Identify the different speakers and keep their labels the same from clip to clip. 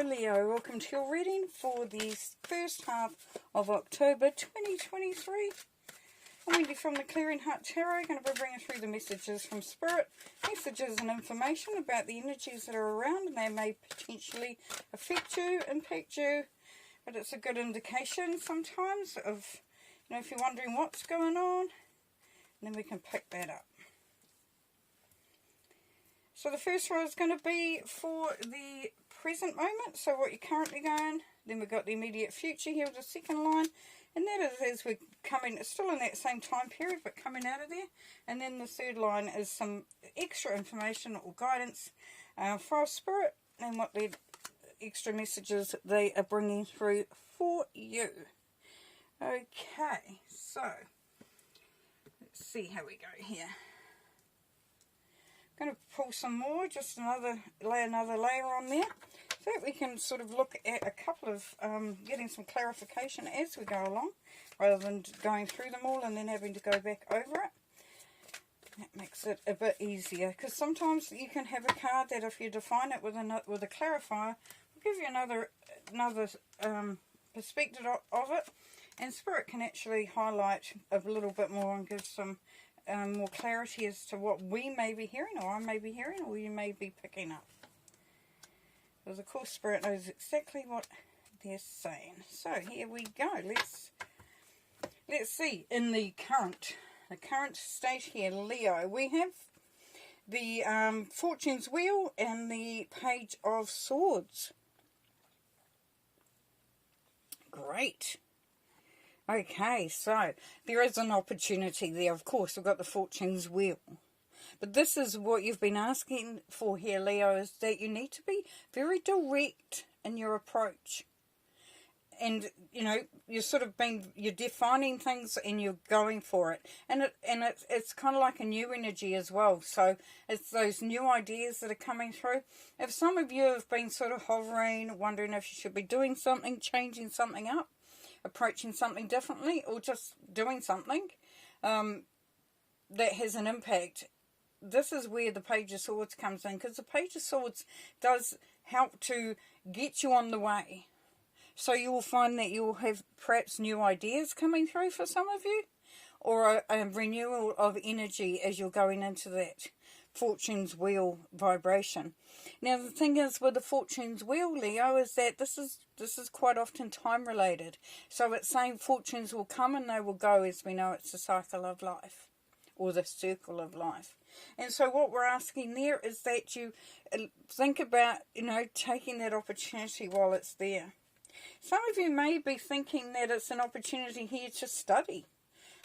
Speaker 1: Hello Leo, welcome to your reading for the first half of October 2023. I'm reading from the Clearing Heart Tarot, going to be bringing through the messages from Spirit, messages and information about the energies that are around, and they may potentially affect you, impact you, but it's a good indication sometimes of, if you're wondering what's going on, and then we can pick that up. So the first row is going to be for the present moment, so what you're currently going. Then we've got the immediate future here with the second line, and that is as we're coming, it's still in that same time period, but coming out of there. And then the third line is some extra information or guidance for Spirit, and what the extra messages they are bringing through for you. Okay, so let's see how we go here. Going to pull some more, just lay another layer on there, so that we can sort of look at a couple of, getting some clarification as we go along, rather than going through them all and then having to go back over it. That makes it a bit easier, because sometimes you can have a card that if you define it with a clarifier, will give you another perspective of it, and Spirit can actually highlight a little bit more and give some more clarity as to what we may be hearing, or I may be hearing, or you may be picking up. Because of course Spirit knows exactly what they're saying. So here we go. Let's see. In the current state here, Leo, we have the Fortune's Wheel and the Page of Swords. Great. Okay, so there is an opportunity there. Of course, we've got the Fortune's Wheel. But this is what you've been asking for here, Leo, is that you need to be very direct in your approach. And, you're defining things and you're going for it. And it's kind of like a new energy as well. So it's those new ideas that are coming through. If some of you have been sort of hovering, wondering if you should be doing something, changing something up, approaching something differently, or just doing something that has an impact, this is where the Page of Swords comes in, because the Page of Swords does help to get you on the way. So you will find that you will have perhaps new ideas coming through for some of you, or a renewal of energy as you're going into that Fortune's Wheel vibration. Now the thing is with the Fortune's Wheel, Leo, is that this is quite often time related. So it's saying fortunes will come and they will go, as we know it's the cycle of life, or the circle of life. And so what we're asking there is that you think about, taking that opportunity while it's there. Some of you may be thinking that it's an opportunity here to study,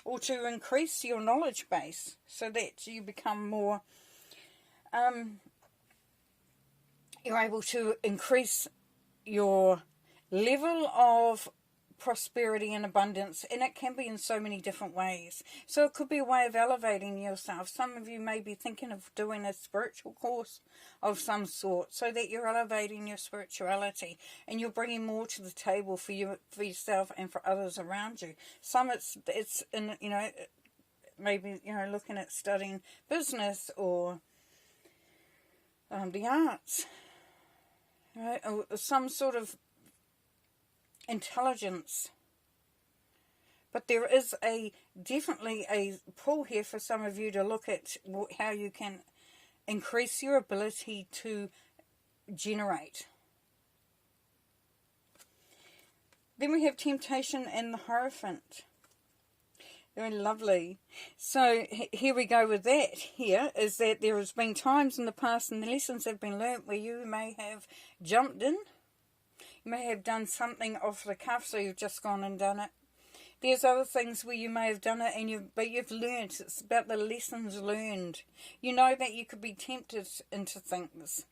Speaker 1: or to increase your knowledge base, so that you become more, you're able to increase your level of prosperity and abundance, and it can be in so many different ways. So it could be a way of elevating yourself. Some of you may be thinking of doing a spiritual course of some sort, so that you're elevating your spirituality and you're bringing more to the table for yourself and for others around you. Some it's in, maybe looking at studying business or the arts, right? Or some sort of intelligence. But there is definitely a pull here for some of you to look at how you can increase your ability to generate. Then we have Temptation and the Hierophant. Very lovely. So here we go with that. Here is that there has been times in the past, and the lessons have been learnt, where you may have jumped in. You may have done something off the cuff, so you've just gone and done it. There's other things where you may have done it, but you've learned. It's about the lessons learned. You know that you could be tempted into things.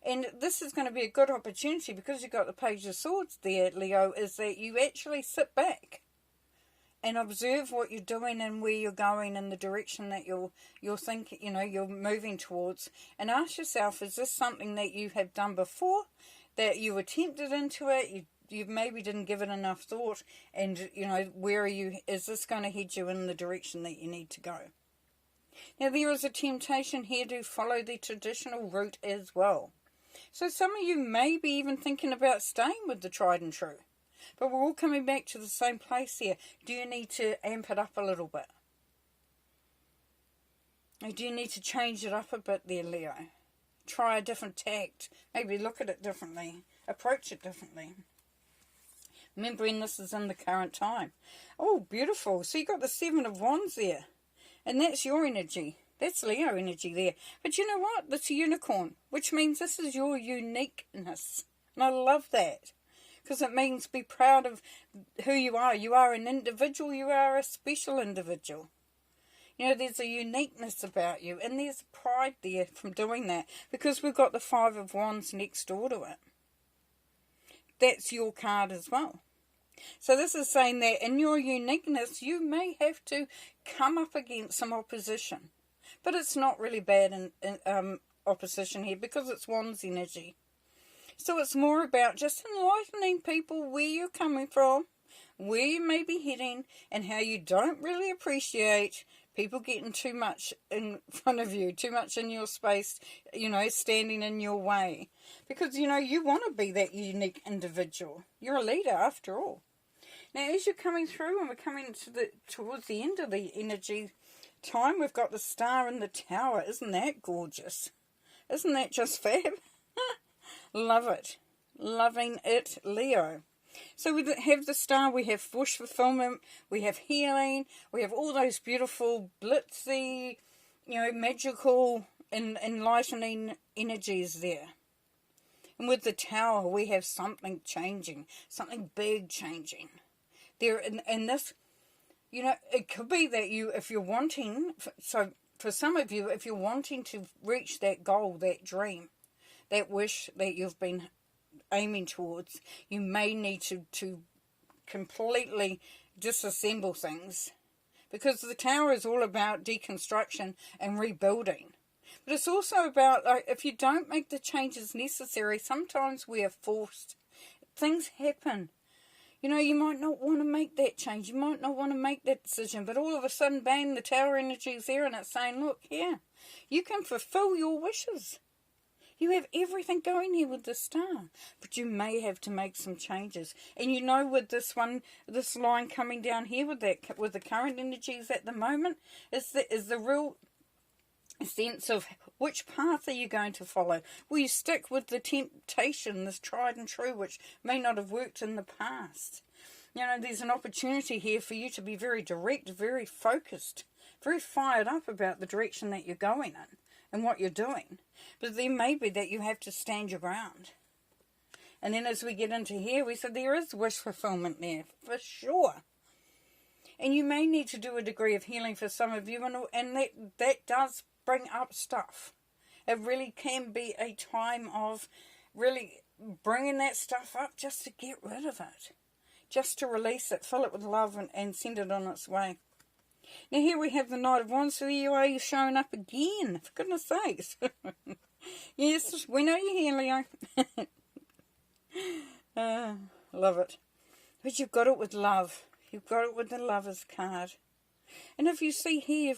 Speaker 1: And this is going to be a good opportunity, because you've got the Page of Swords there, Leo, is that you actually sit back and observe what you're doing and where you're going, and the direction that you're thinking, you're moving towards, and ask yourself, is this something that you have done before, that you were tempted into it, you maybe didn't give it enough thought, and where are you, is this going to head you in the direction that you need to go? Now there is a temptation here to follow the traditional route as well. So some of you may be even thinking about staying with the tried and true. But we're all coming back to the same place here. Do you need to amp it up a little bit? Or do you need to change it up a bit there, Leo? Try a different tact. Maybe look at it differently. Approach it differently. Remembering this is in the current time. Oh, beautiful. So you got the Seven of Wands there. And that's your energy. That's Leo energy there. But you know what? That's a unicorn. Which means this is your uniqueness. And I love that. Because it means be proud of who you are. You are an individual. You are a special individual. You know, there's a uniqueness about you. And there's pride there from doing that. Because we've got the Five of Wands next door to it. That's your card as well. So this is saying that in your uniqueness, you may have to come up against some opposition. But it's not really bad in opposition here because it's Wands energy. So it's more about just enlightening people where you're coming from, where you may be heading, and how you don't really appreciate people getting too much in front of you, too much in your space, you know, standing in your way. Because, you know, you want to be that unique individual. You're a leader after all. Now, as you're coming through, and we're coming to towards the end of the energy time, we've got the Star in the Tower. Isn't that gorgeous? Isn't that just fab? Love it. Loving it, Leo. So we have the Star, we have wish fulfillment, we have healing, we have all those beautiful, blitzy, you know, magical, enlightening energies there. And with the Tower, we have something changing, something big changing. There, and this, you know, it could be that you, if you're wanting, so for some of you, if you're wanting to reach that goal, that dream, that wish that you've been aiming towards, you may need to completely disassemble things. Because the Tower is all about deconstruction and rebuilding. But it's also about, like, if you don't make the changes necessary, sometimes we are forced. Things happen. You know, you might not want to make that change. You might not want to make that decision. But all of a sudden, bang, the Tower energy is there and it's saying, look, here, you can fulfill your wishes. You have everything going here with the Star. But you may have to make some changes. And you know, with this one, this line coming down here with the current energies at the moment, is the real sense of which path are you going to follow. Will you stick with the temptation, this tried and true, which may not have worked in the past? You know, there's an opportunity here for you to be very direct, very focused, very fired up about the direction that you're going in and what you're doing. But there may be that you have to stand your ground. And then as we get into here, we said there is wish fulfillment there, for sure. And you may need to do a degree of healing for some of you, and that does bring up stuff. It really can be a time of really bringing that stuff up just to get rid of it. Just to release it, fill it with love and send it on its way. Now here we have the Knight of Wands, so there you are, you're showing up again, for goodness sakes. Yes, we know you're here, Leo. Love it. But you've got it with love. You've got it with the Lover's card. And if you see here,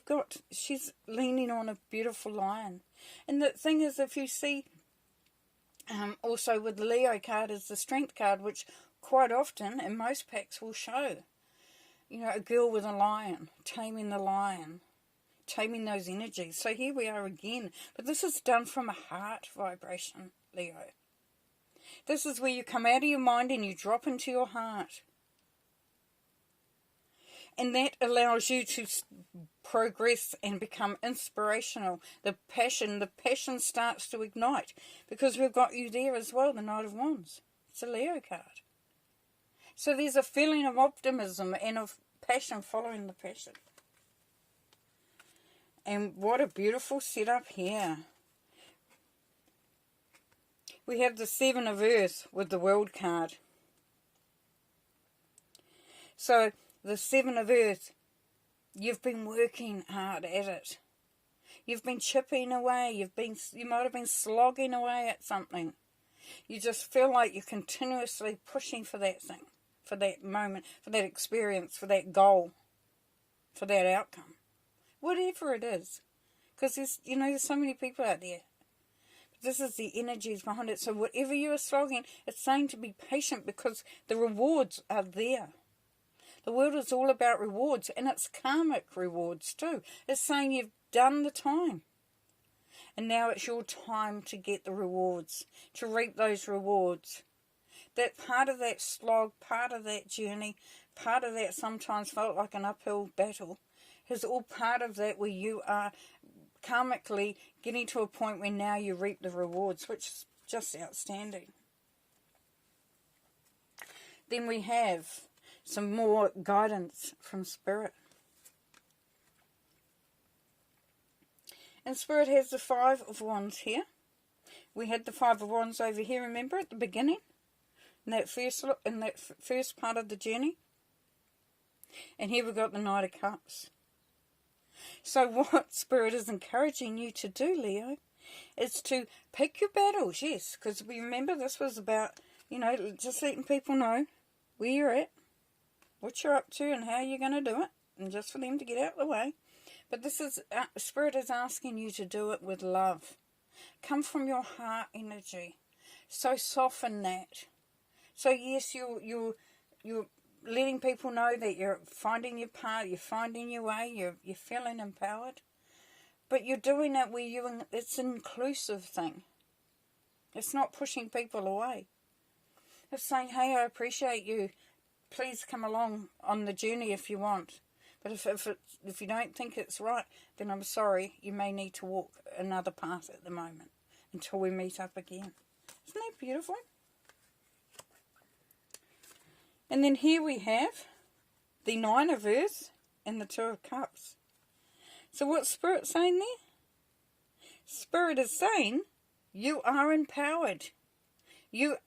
Speaker 1: she's leaning on a beautiful lion. And the thing is, if you see, also with the Leo card is the Strength card, which quite often, in most packs, will show, you know, a girl with a lion, taming the lion, taming those energies. So here we are again. But this is done from a heart vibration, Leo. This is where you come out of your mind and you drop into your heart. And that allows you to progress and become inspirational. The passion starts to ignite. Because we've got you there as well, the Knight of Wands. It's a Leo card. So there's a feeling of optimism and of passion following the passion. And what a beautiful setup here. We have the Seven of Earth with the World card. So the Seven of Earth, you've been working hard at it. You've been chipping away. You might have been slogging away at something. You just feel like you're continuously pushing for that thing, for that moment, for that experience, for that goal, for that outcome. Whatever it is. Because there's so many people out there. this is the energies behind it. So whatever you are slogging, it's saying to be patient because the rewards are there. The world is all about rewards, and it's karmic rewards too. It's saying you've done the time. And now it's your time to get the rewards, to reap those rewards. That part of that slog, part of that journey, part of that sometimes felt like an uphill battle, is all part of that where you are karmically getting to a point where now you reap the rewards, which is just outstanding. Then we have some more guidance from Spirit. And Spirit has the Five of Wands here. We had the Five of Wands over here, remember, at the beginning? In that first part of the journey. And here we've got the Knight of Cups. So what Spirit is encouraging you to do, Leo, is to pick your battles, yes. Because we remember this was about, just letting people know where you're at, what you're up to and how you're going to do it, and just for them to get out of the way. But this is, Spirit is asking you to do it with love. Come from your heart energy. So soften that. So yes, you're letting people know that you're finding your path, you're finding your way, you're feeling empowered. But you're doing it where it's an inclusive thing. It's not pushing people away. It's saying, hey, I appreciate you. Please come along on the journey if you want. But if you don't think it's right, then I'm sorry, you may need to walk another path at the moment until we meet up again. Isn't that beautiful? And then here we have the Nine of Earth and the Two of Cups. So what's Spirit saying there? Spirit is saying you are empowered. The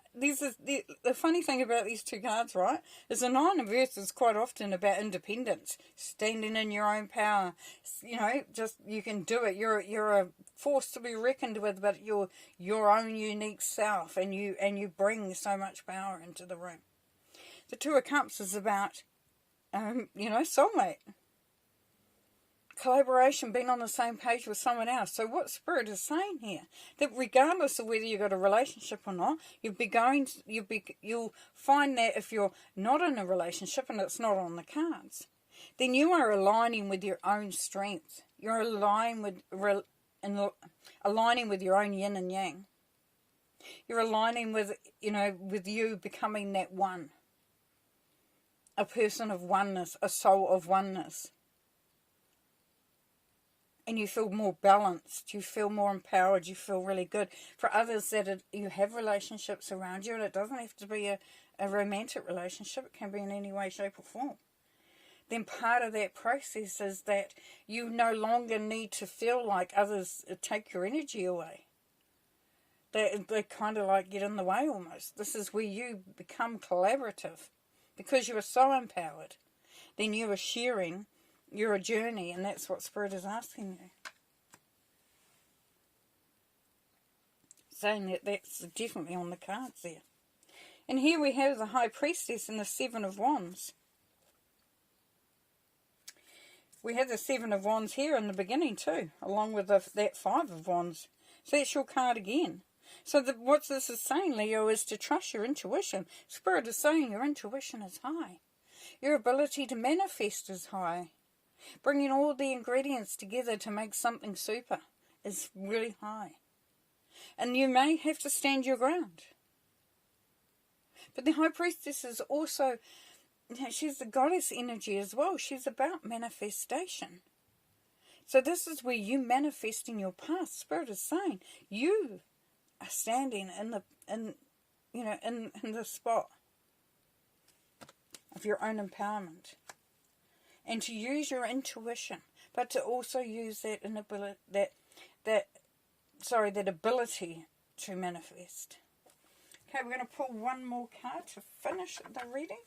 Speaker 1: funny thing about these two cards, right, is the Nine of Earth is quite often about independence, standing in your own power. Just you can do it. You're a force to be reckoned with, but you're your own unique self, and you bring so much power into the room. The Two of Cups is about, soulmate. Collaboration, being on the same page with someone else. So what Spirit is saying here, that regardless of whether you've got a relationship or not, you'll find that if you're not in a relationship and it's not on the cards, then you are aligning with your own strength. You're aligning with your own yin and yang. You're aligning with, with you becoming that one. A person of oneness, a soul of oneness. And you feel more balanced, you feel more empowered, you feel really good. For others you have relationships around you, and it doesn't have to be a romantic relationship, it can be in any way, shape or form. Then part of that process is that you no longer need to feel like others take your energy away. They kind of like get in the way almost. This is where you become collaborative. Because you are so empowered, then you are sharing your journey, and that's what Spirit is asking you. Saying that's definitely on the cards there. And here we have the High Priestess and the Seven of Wands. We have the Seven of Wands here in the beginning too, along with that Five of Wands. So that's your card again. So what this is saying, Leo, is to trust your intuition. Spirit is saying your intuition is high. Your ability to manifest is high. Bringing all the ingredients together to make something super is really high. And you may have to stand your ground. But the High Priestess is also, she's the goddess energy as well. She's about manifestation. So this is where you manifest in your past. Spirit is saying you are standing in the spot of your own empowerment, and to use your intuition, but to also use that ability to manifest. Okay, we're going to pull one more card to finish the reading.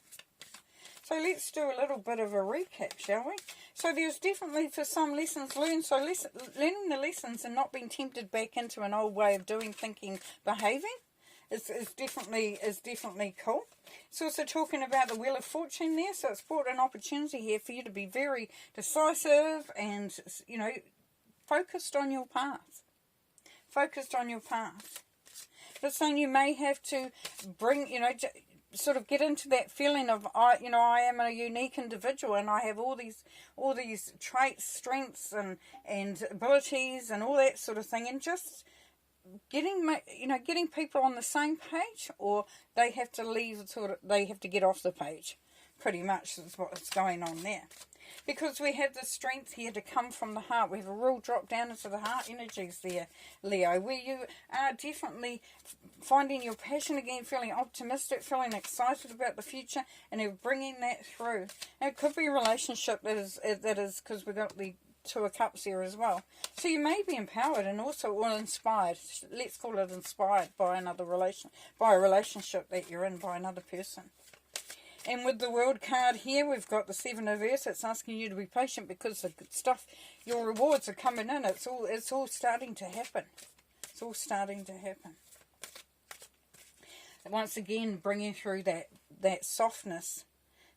Speaker 1: So let's do a little bit of a recap, shall we? So there's definitely for some lessons learned. So learning the lessons and not being tempted back into an old way of doing, thinking, behaving is definitely cool. It's also talking about the Wheel of Fortune there. So it's brought an opportunity here for you to be very decisive and, focused on your path. focused on your path. But saying you may have to bring, sort of get into that feeling of, I am a unique individual and I have all these traits, strengths and abilities and all that sort of thing, and just getting people on the same page, or they have to they have to get off the page. Pretty much is what's going on there. Because we have the strength here to come from the heart. We have a real drop down into the heart energies there, Leo, where you are definitely finding your passion again, feeling optimistic, feeling excited about the future, and you're bringing that through. And it could be a relationship that is because we've got the Two of Cups here as well. So you may be empowered and also inspired. Let's call it inspired by a relationship that you're in, by another person. And with the World card here, we've got the Seven of Earth. It's asking you to be patient because the stuff, your rewards are coming in. It's all starting to happen. It's all starting to happen. And once again, bringing through that softness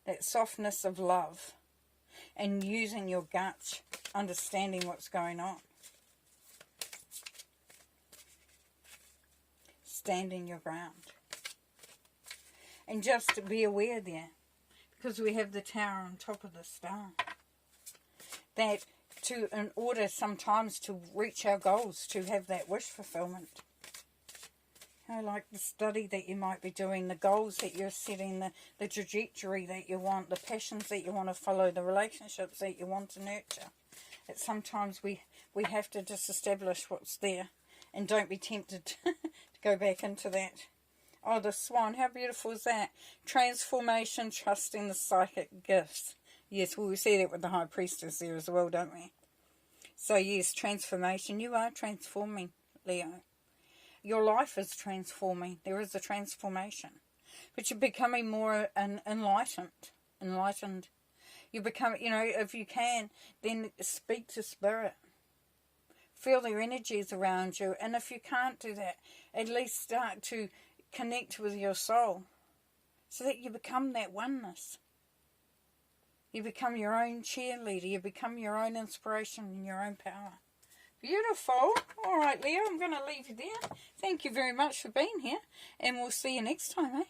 Speaker 1: of love, and using your gut, understanding what's going on. Standing your ground. And just to be aware there, because we have the Tower on top of the star, that in order sometimes to reach our goals, to have that wish fulfillment, like the study that you might be doing, the goals that you're setting, the trajectory that you want, the passions that you want to follow, the relationships that you want to nurture, that sometimes we have to just establish what's there, and don't be tempted to go back into that. Oh, the Swan, how beautiful is that? Transformation, trusting the psychic gifts. Yes, well, we see that with the High Priestess there as well, don't we? So yes, transformation. You are transforming, Leo. Your life is transforming. There is a transformation. But you're becoming more enlightened. You become, if you can, then speak to Spirit. Feel their energies around you. And if you can't do that, at least start to connect with your soul, so that you become that oneness. You become your own cheerleader. You become your own inspiration and your own power. Beautiful. All right, Leo, I'm going to leave you there. Thank you very much for being here, and we'll see you next time, eh?